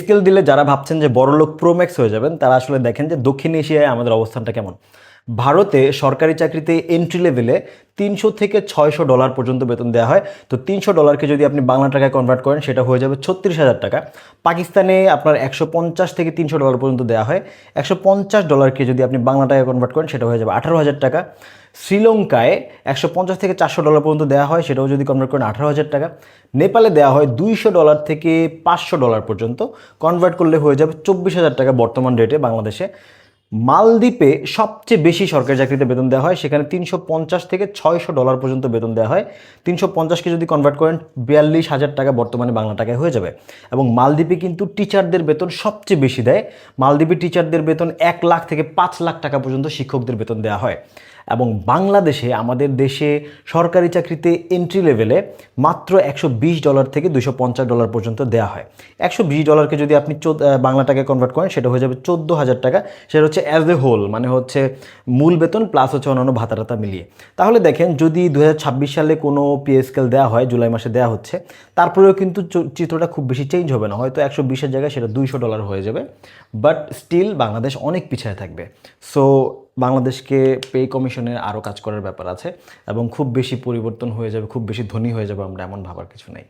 Scale দিলে যারা ভাবছেন যে বড়লোক প্রোম্যাক্স হয়ে যাবেন তারা আসলে দেখেন যে দক্ষিণ এশিয়ায় আমাদের অবস্থানটা কেমন। ভারতে সরকারি চাকরিতে এন্ট্রি লেভেলে 300 থেকে 600 ডলার পর্যন্ত বেতন দেওয়া হয়। তো 300 ডলারকে যদি আপনি বাংলা টাকায় কনভার্ট করেন সেটা হয়ে যাবে 36,000 টাকা। পাকিস্তানে আপনার 150 থেকে 300 ডলার পর্যন্ত দেওয়া হয়। 150 ডলারকে যদি আপনি বাংলা টাকায় কনভার্ট করেন সেটা হয়ে যাবে 18,000 টাকা। শ্রীলঙ্কায় 150 থেকে 400 ডলার পর্যন্ত দেওয়া হয়, সেটাও যদি কনভার্ট করেন 18,000 টাকা। নেপালে দেওয়া হয় 200 ডলার থেকে 500 ডলার পর্যন্ত, কনভার্ট করলে হয়ে যাবে 24,000 টাকা বর্তমান রেটে বাংলাদেশে। মালদ্বীপে সবচেয়ে বেশি সরকারি চাকরিতে বেতন দেওয়া হয়, সেখানে 350 থেকে 600 ডলার পর্যন্ত বেতন দেওয়া হয়। 350কে যদি কনভার্ট করেন 42,000 টাকা বর্তমানে বাংলা টাকায় হয়ে যাবে। এবং মালদ্বীপে কিন্তু টিচারদের বেতন সবচেয়ে বেশি দেয়। মালদ্বীপে টিচারদের বেতন 1 লাখ থেকে 5 লাখ টাকা পর্যন্ত শিক্ষকদের বেতন দেওয়া হয়। এবং বাংলাদেশে, আমাদের দেশে সরকারি চাকরিতে এন্ট্রি লেভেলে মাত্র 120 ডলার থেকে 250 ডলার পর্যন্ত দেওয়া হয়। 120 ডলারকে যদি আপনি বাংলা টাকায় কনভার্ট করেন সেটা হয়ে যাবে 14,000 টাকা। সেটা হচ্ছে অ্যাজ এ হোল, মানে হচ্ছে মূল বেতন প্লাস হচ্ছে অন্যান্য ভাতা টাতা মিলিয়ে। তাহলে দেখেন, যদি 2026 সালে কোনো পে স্কেল দেওয়া হয়, জুলাই মাসে দেওয়া হচ্ছে, তারপরেও কিন্তু চিত্রটা খুব বেশি চেঞ্জ হবে না। হয়তো 120-এর জায়গায় সেটা 200 ডলার হয়ে যাবে, বাট স্টিল বাংলাদেশ অনেক পিছিয়ে থাকবে। সো বাংলাদেশকে পে কমিশনের আরও কাজ করার ব্যাপার আছে এবং খুব বেশি পরিবর্তন হয়ে যাবে, খুব বেশি ধনী হয়ে যাবে আমরা, এমন ভাবার কিছু নেই।